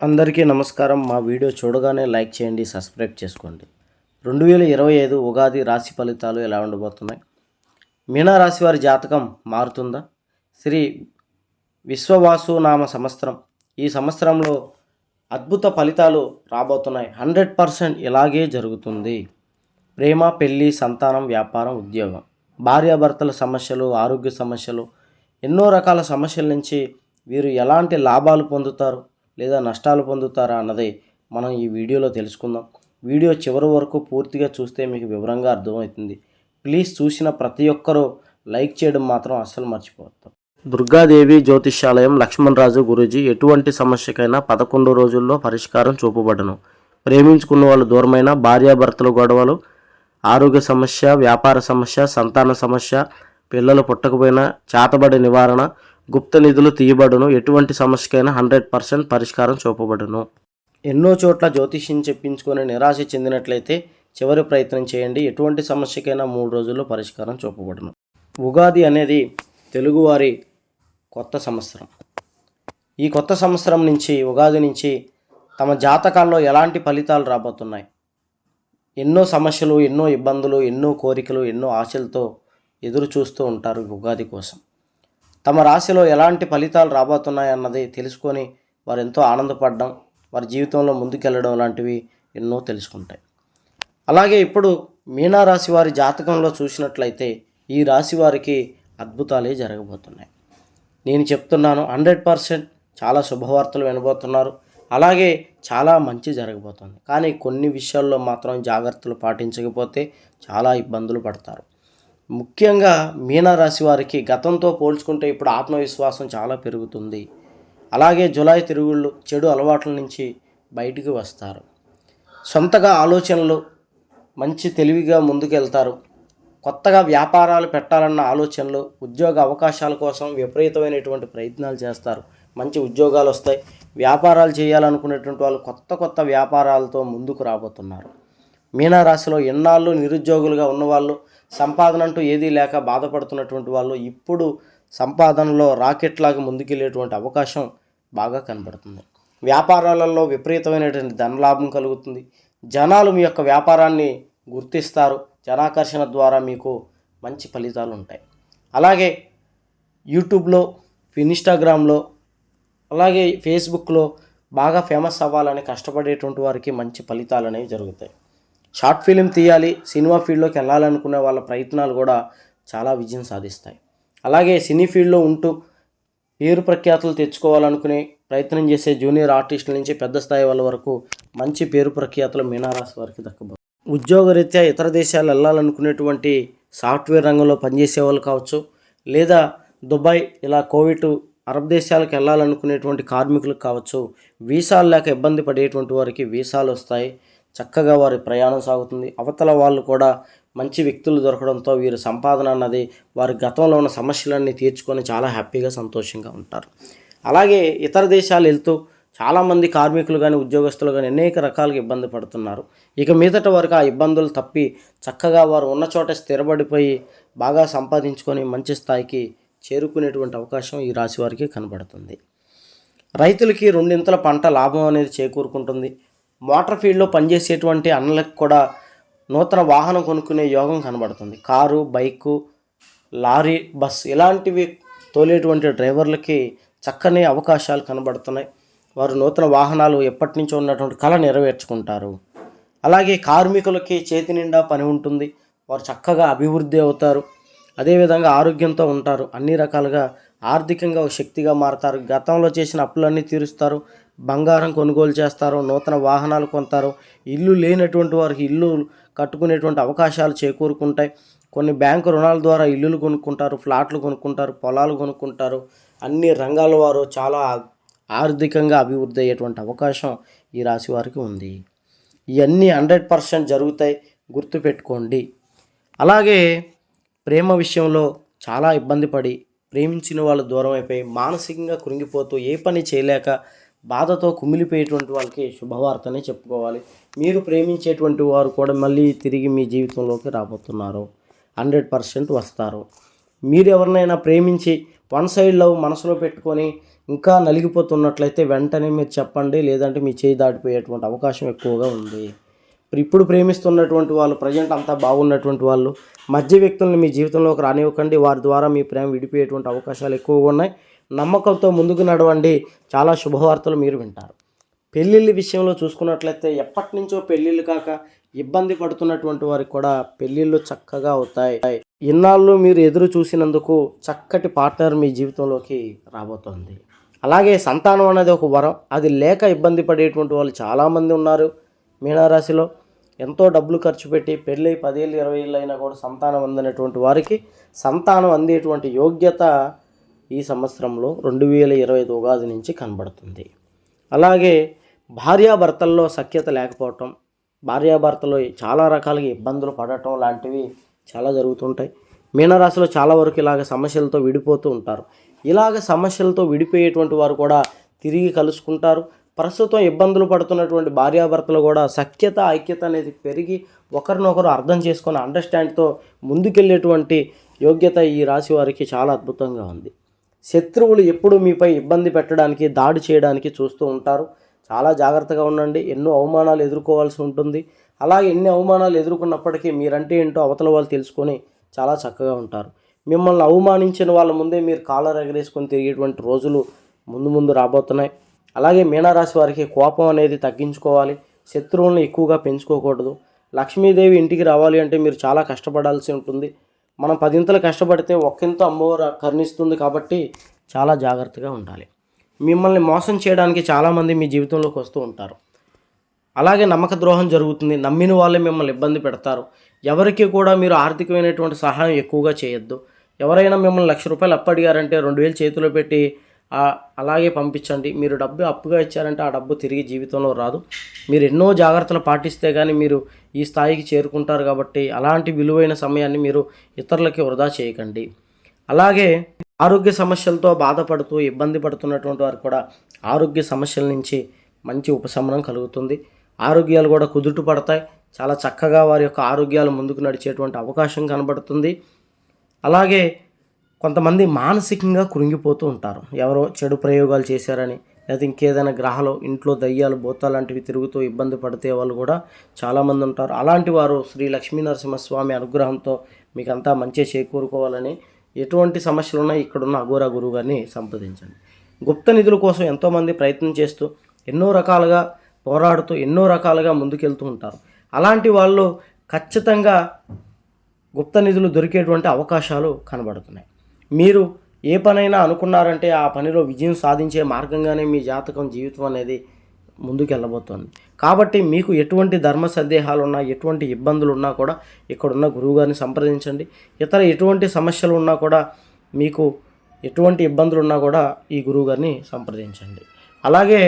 అందరికీ నమస్కారం. మా వీడియో చూడగానే లైక్ చేయండి, సబ్స్క్రైబ్ చేసుకోండి. 2025 ఉగాది రాశి ఫలితాలు ఎలా ఉండబోతున్నాయి? మీనరాశి వారి జాతకం మారుతుందా? శ్రీ విశ్వవాసు నామ సంవత్సరం. ఈ సంవత్సరంలో అద్భుత ఫలితాలు రాబోతున్నాయి. 100% ఇలాగే జరుగుతుంది. ప్రేమ, పెళ్ళి, సంతానం, వ్యాపారం, ఉద్యోగం, భార్యాభర్తల సమస్యలు, ఆరోగ్య సమస్యలు, ఎన్నో రకాల సమస్యల నుంచి వీరు ఎలాంటి లాభాలు పొందుతారు లేదా నష్టాలు పొందుతారా అన్నది మనం ఈ వీడియోలో తెలుసుకుందాం. వీడియో చివరి వరకు పూర్తిగా చూస్తే మీకు వివరంగా అర్థమవుతుంది. ప్లీజ్ చూసిన ప్రతి ఒక్కరూ లైక్ చేయడం మాత్రం అస్సలు మర్చిపోతాం. దుర్గాదేవి జ్యోతిష్యాలయం, లక్ష్మణరాజు గురూజీ. ఎటువంటి సమస్యకైనా 11 రోజుల్లో పరిష్కారం చూపబడను. ప్రేమించుకున్న వాళ్ళు దూరమైన, భార్యాభర్తల గొడవలు, ఆరోగ్య సమస్య, వ్యాపార సమస్య, సంతాన సమస్య, పిల్లలు పుట్టకపోయినా చేతబడి నివారణ, గుప్త నిధులు తీయబడును. ఎటువంటి సమస్యకైనా 100% పరిష్కారం చూపబడును. ఎన్నో చోట్ల జ్యోతిష్యం చెప్పించుకొని నిరాశ చెందినట్లయితే చివరి ప్రయత్నం చేయండి. ఎటువంటి సమస్యకైనా 3 రోజుల్లో పరిష్కారం చూపబడును. ఉగాది అనేది తెలుగువారి కొత్త సంవత్సరం. ఈ కొత్త సంవత్సరం నుంచి, ఉగాది నుంచి తమ జాతకాల్లో ఎలాంటి ఫలితాలు రాబోతున్నాయి? ఎన్నో సమస్యలు, ఎన్నో ఇబ్బందులు, ఎన్నో కోరికలు, ఎన్నో ఆశలతో ఎదురు చూస్తూ ఉంటారు ఉగాది కోసం. తమ రాశిలో ఎలాంటి ఫలితాలు రాబోతున్నాయన్నది తెలుసుకొని వారు ఎంతో ఆనందపడడం, వారి జీవితంలో ముందుకెళ్ళడం లాంటివి ఎన్నో తెలుసుకుంటాయి. అలాగే ఇప్పుడు మీనరాశి వారి జాతకంలో చూసినట్లయితే ఈ రాశి వారికి అద్భుతాలే జరగబోతున్నాయి. నేను చెప్తున్నాను, 100% చాలా శుభవార్తలు వినబోతున్నారు. అలాగే చాలా మంచి జరగబోతుంది. కానీ కొన్ని విషయాల్లో మాత్రం జాగ్రత్తలు పాటించకపోతే చాలా ఇబ్బందులు పడతారు. ముఖ్యంగా మీనరాశి వారికి గతంతో పోల్చుకుంటే ఇప్పుడు ఆత్మవిశ్వాసం చాలా పెరుగుతుంది. అలాగే జులై తిరుగుళ్ళు, చెడు అలవాట్ల నుంచి బయటికి వస్తారు. సొంతగా ఆలోచనలు, మంచి తెలివిగా ముందుకెళ్తారు. కొత్తగా వ్యాపారాలు పెట్టాలన్న ఆలోచనలు, ఉద్యోగ అవకాశాల కోసం విపరీతమైనటువంటి ప్రయత్నాలు చేస్తారు. మంచి ఉద్యోగాలు వస్తాయి. వ్యాపారాలు చేయాలనుకునేటువంటి వాళ్ళు కొత్త వ్యాపారాలతో ముందుకు రాబోతున్నారు. మీనరాశిలో ఎన్నాళ్ళు నిరుద్యోగులుగా ఉన్నవాళ్ళు, సంపాదన అంటూ ఏదీ లేక బాధపడుతున్నటువంటి వాళ్ళు ఇప్పుడు సంపాదనలో రాకెట్లాగా ముందుకెళ్ళేటువంటి అవకాశం బాగా కనబడుతుంది. వ్యాపారాలలో విపరీతమైనటువంటి ధనలాభం కలుగుతుంది. జనాలు మీ యొక్క వ్యాపారాన్ని గుర్తిస్తారు. జనాకర్షణ ద్వారా మీకు మంచి ఫలితాలు ఉంటాయి. అలాగే యూట్యూబ్లో, ఇన్స్టాగ్రామ్లో, అలాగే ఫేస్బుక్లో బాగా ఫేమస్ అవ్వాలని కష్టపడేటువంటి వారికి మంచి ఫలితాలు అనేవి జరుగుతాయి. షార్ట్ ఫిలిం తీయాలి, సినిమా ఫీల్డ్లోకి వెళ్ళాలనుకునే వాళ్ళ ప్రయత్నాలు కూడా చాలా విజయం సాధిస్తాయి. అలాగే సినీ ఫీల్డ్లో ఉంటూ పేరు ప్రఖ్యాతులు తెచ్చుకోవాలనుకునే ప్రయత్నం చేసే జూనియర్ ఆర్టిస్టుల నుంచి పెద్ద స్థాయి వాళ్ళ వరకు మంచి పేరు ప్రఖ్యాతులు మీనరాశి వారికి దక్కబోతుంది. ఉద్యోగరీత్యా ఇతర దేశాలు వెళ్ళాలనుకునేటువంటి సాఫ్ట్వేర్ రంగంలో పనిచేసే వాళ్ళు కావచ్చు, లేదా దుబాయ్, ఇలా కోవిడ్ అరబ్ దేశాలకు వెళ్ళాలనుకునేటువంటి కార్మికులకు కావచ్చు, వీసాలు లేక ఇబ్బంది పడేటువంటి వారికి వీసాలు వస్తాయి. చక్కగా వారి ప్రయాణం సాగుతుంది. అవతల వాళ్ళు కూడా మంచి వ్యక్తులు దొరకడంతో వీరి సంపాదన అన్నది వారి గతంలో ఉన్న సమస్యలన్నీ తీర్చుకొని చాలా హ్యాపీగా, సంతోషంగా ఉంటారు. అలాగే ఇతర దేశాలు వెళ్తూ చాలామంది కార్మికులు కానీ, ఉద్యోగస్తులు కానీ అనేక రకాలుగా ఇబ్బంది పడుతున్నారు. ఇక మీదట వరకు ఆ ఇబ్బందులు తప్పి చక్కగా వారు ఉన్న చోట స్థిరపడిపోయి బాగా సంపాదించుకొని మంచి స్థాయికి చేరుకునేటువంటి అవకాశం ఈ రాశి వారికి కనబడుతుంది. రైతులకి రెండింతల పంట లాభం అనేది చేకూరుకుంటుంది. మోటార్ ఫీల్డ్లో పనిచేసేటువంటి అన్నలకు కూడా నూతన వాహనం కొనుక్కునే యోగం కనబడుతుంది. కారు, బైకు, లారీ, బస్ ఇలాంటివి తోలేటువంటి డ్రైవర్లకి చక్కని అవకాశాలు కనబడుతున్నాయి. వారు నూతన వాహనాలు ఎప్పటి నుంచో ఉన్నటువంటి కళ నెరవేర్చుకుంటారు. అలాగే కార్మికులకి చేతి నిండా పని ఉంటుంది. వారు చక్కగా అభివృద్ధి అవుతారు. అదేవిధంగా ఆరోగ్యంతో ఉంటారు. అన్ని రకాలుగా ఆర్థికంగా ఒక శక్తిగా మారతారు. గతంలో చేసిన అప్పులన్నీ తీరుస్తారు. బంగారం కొనుగోలు చేస్తారు. నూతన వాహనాలు కొంటారు. ఇల్లు లేనటువంటి వారికి ఇల్లు కట్టుకునేటువంటి అవకాశాలు చేకూరుకుంటాయి. కొన్ని బ్యాంకు రుణాల ద్వారా ఇల్లులు కొనుక్కుంటారు, ఫ్లాట్లు కొనుక్కుంటారు, పొలాలు కొనుక్కుంటారు. అన్ని రంగాల వారు చాలా ఆర్థికంగా అభివృద్ధి అయ్యేటువంటి అవకాశం ఈ రాశి వారికి ఉంది. ఇవన్నీ 100% జరుగుతాయి, గుర్తుపెట్టుకోండి. అలాగే ప్రేమ విషయంలో చాలా ఇబ్బంది పడి ప్రేమించిన వాళ్ళు దూరం అయిపోయి మానసికంగా కృంగిపోతూ ఏ పని చేయలేక బాధతో కుమిలిపోయేటువంటి వాళ్ళకి శుభవార్తనే చెప్పుకోవాలి. మీరు ప్రేమించేటువంటి వారు కూడా మళ్ళీ తిరిగి మీ జీవితంలోకి రాబోతున్నారు. 100% వస్తారు. మీరు ఎవరినైనా ప్రేమించి వన్ సైడ్ లవ్ మనసులో పెట్టుకొని ఇంకా నలిగిపోతున్నట్లయితే వెంటనే మీరు చెప్పండి, లేదంటే మీ చేయి దాటిపోయేటువంటి అవకాశం ఎక్కువగా ఉంది. ఇప్పుడు ప్రేమిస్తున్నటువంటి వాళ్ళు, ప్రజెంట్ అంతా బాగున్నటువంటి వాళ్ళు, మధ్య వ్యక్తులను మీ జీవితంలోకి రానివ్వకండి. వారి ద్వారా మీ ప్రేమ విడిపోయేటువంటి అవకాశాలు ఎక్కువగా ఉన్నాయి. నమ్మకంతో ముందుకు నడవండి. చాలా శుభవార్తలు మీరు వింటారు. పెళ్ళిళ్ళ విషయంలో చూసుకున్నట్లయితే ఎప్పటి నుంచో పెళ్ళిళ్ళు కాక ఇబ్బంది పడుతున్నటువంటి వారికి కూడా పెళ్ళిళ్ళు చక్కగా అవుతాయి. ఇన్నాళ్ళు మీరు ఎదురు చూసినందుకు చక్కటి పార్ట్నర్ మీ జీవితంలోకి రాబోతోంది. అలాగే సంతానం అనేది ఒక వరం. అది లేక ఇబ్బంది పడేటువంటి వాళ్ళు చాలామంది ఉన్నారు. మీనరాశిలో ఎంతో డబ్బులు ఖర్చు పెట్టి పెళ్ళి 10 ఏళ్ళు 20 ఏళ్ళు అయినా కూడా సంతానం అందినటువంటి వారికి సంతానం అందేటువంటి యోగ్యత ఈ సంవత్సరంలో 2025 ఉగాది నుంచి కనబడుతుంది. అలాగే భార్యాభర్తల్లో సఖ్యత లేకపోవటం, భార్యాభర్తలు చాలా రకాలుగా ఇబ్బందులు పడటం లాంటివి చాలా జరుగుతుంటాయి. మీనరాశిలో చాలా వరకు ఇలాగ సమస్యలతో విడిపోతూ ఉంటారు. ఇలాగ సమస్యలతో విడిపోయేటువంటి వారు కూడా తిరిగి కలుసుకుంటారు. ప్రస్తుతం ఇబ్బందులు పడుతున్నటువంటి భార్యాభర్తలు కూడా సఖ్యత ఐక్యత అనేది పెరిగి ఒకరినొకరు అర్థం చేసుకొని అండర్స్టాండ్తో ముందుకెళ్ళేటువంటి యోగ్యత ఈ రాశి వారికి చాలా అద్భుతంగా ఉంది. శత్రువులు ఎప్పుడు మీపై ఇబ్బంది పెట్టడానికి, దాడి చేయడానికి చూస్తూ ఉంటారు. చాలా జాగ్రత్తగా ఉండండి. ఎన్నో అవమానాలు ఎదుర్కోవాల్సి ఉంటుంది. అలాగే ఎన్ని అవమానాలు ఎదుర్కొన్నప్పటికీ మీరంటే ఏంటో అవతల వాళ్ళు తెలుసుకొని చాలా చక్కగా ఉంటారు. మిమ్మల్ని అవమానించిన వాళ్ళ ముందే మీరు కాలర్ ఎగరేసుకొని తిరిగేటువంటి రోజులు ముందు రాబోతున్నాయి. అలాగే మీనరాశి వారికి కోపం అనేది తగ్గించుకోవాలి. శత్రువులను ఎక్కువగా పెంచుకోకూడదు. లక్ష్మీదేవి ఇంటికి రావాలి అంటే మీరు చాలా కష్టపడాల్సి ఉంటుంది. మనం 10 ఇంతలు కష్టపడితే ఒక్కింత అమ్మవారు కరుణిస్తుంది. కాబట్టి చాలా జాగ్రత్తగా ఉండాలి. మిమ్మల్ని మోసం చేయడానికి చాలామంది మీ జీవితంలోకి వస్తూ ఉంటారు. అలాగే నమ్మక ద్రోహం జరుగుతుంది. నమ్మిన వాళ్ళే మిమ్మల్ని ఇబ్బంది పెడతారు. ఎవరికి కూడా మీరు ఆర్థికమైనటువంటి సహాయం ఎక్కువగా చేయొద్దు. ఎవరైనా మిమ్మల్ని ₹1,00,000 అప్పు అడిగారంటే 2,000 చేతిలో పెట్టి అలాగే పంపించండి. మీరు డబ్బు అప్పుగా ఇచ్చారంటే ఆ డబ్బు తిరిగి జీవితంలో రాదు. మీరు ఎన్నో జాగ్రత్తలు పాటిస్తే కానీ మీరు ఈ స్థాయికి చేరుకుంటారు. కాబట్టి అలాంటి విలువైన సమయాన్ని మీరు ఇతరులకి వృధా చేయకండి. అలాగే ఆరోగ్య సమస్యలతో బాధపడుతూ ఇబ్బంది పడుతున్నటువంటి వారు కూడా ఆరోగ్య సమస్యల నుంచి మంచి ఉపశమనం కలుగుతుంది. ఆరోగ్యాలు కూడా కుదుట పడతాయి. చాలా చక్కగా వారి యొక్క ఆరోగ్యాలు ముందుకు నడిచేటువంటి అవకాశం కనబడుతుంది. అలాగే కొంతమంది మానసికంగా కృంగిపోతూ ఉంటారు. ఎవరో చెడు ప్రయోగాలు చేశారని, లేదా ఇంకేదైనా గ్రహాలు ఇంట్లో దయ్యాలు భూతాలు లాంటివి తిరుగుతూ ఇబ్బంది పడితే వాళ్ళు కూడా చాలామంది ఉంటారు. అలాంటి వారు శ్రీ లక్ష్మీ నరసింహస్వామి అనుగ్రహంతో మీకంతా మంచి చేకూరుకోవాలని, ఎటువంటి సమస్యలు ఉన్నా ఇక్కడున్న అఘోరా గురువు గారిని సంప్రదించండి. గుప్త నిధుల కోసం ఎంతోమంది ప్రయత్నం చేస్తూ ఎన్నో రకాలుగా పోరాడుతూ ఎన్నో రకాలుగా ముందుకెళ్తూ ఉంటారు. అలాంటి వాళ్ళు ఖచ్చితంగా గుప్త నిధులు దొరికేటువంటి అవకాశాలు కనబడుతున్నాయి. మీరు ఏ పనైనా అనుకున్నారంటే ఆ పనిలో విజయం సాధించే మార్గంగానే మీ జాతకం జీవితం అనేది ముందుకెళ్ళబోతోంది. కాబట్టి మీకు ఎటువంటి ధర్మ సందేహాలు ఉన్నా, ఎటువంటి ఇబ్బందులు ఉన్నా కూడా ఇక్కడున్న గురువుగారిని సంప్రదించండి. ఇతర ఎటువంటి సమస్యలు ఉన్నా కూడా, మీకు ఎటువంటి ఇబ్బందులు ఉన్నా కూడా ఈ గురువుగారిని సంప్రదించండి. అలాగే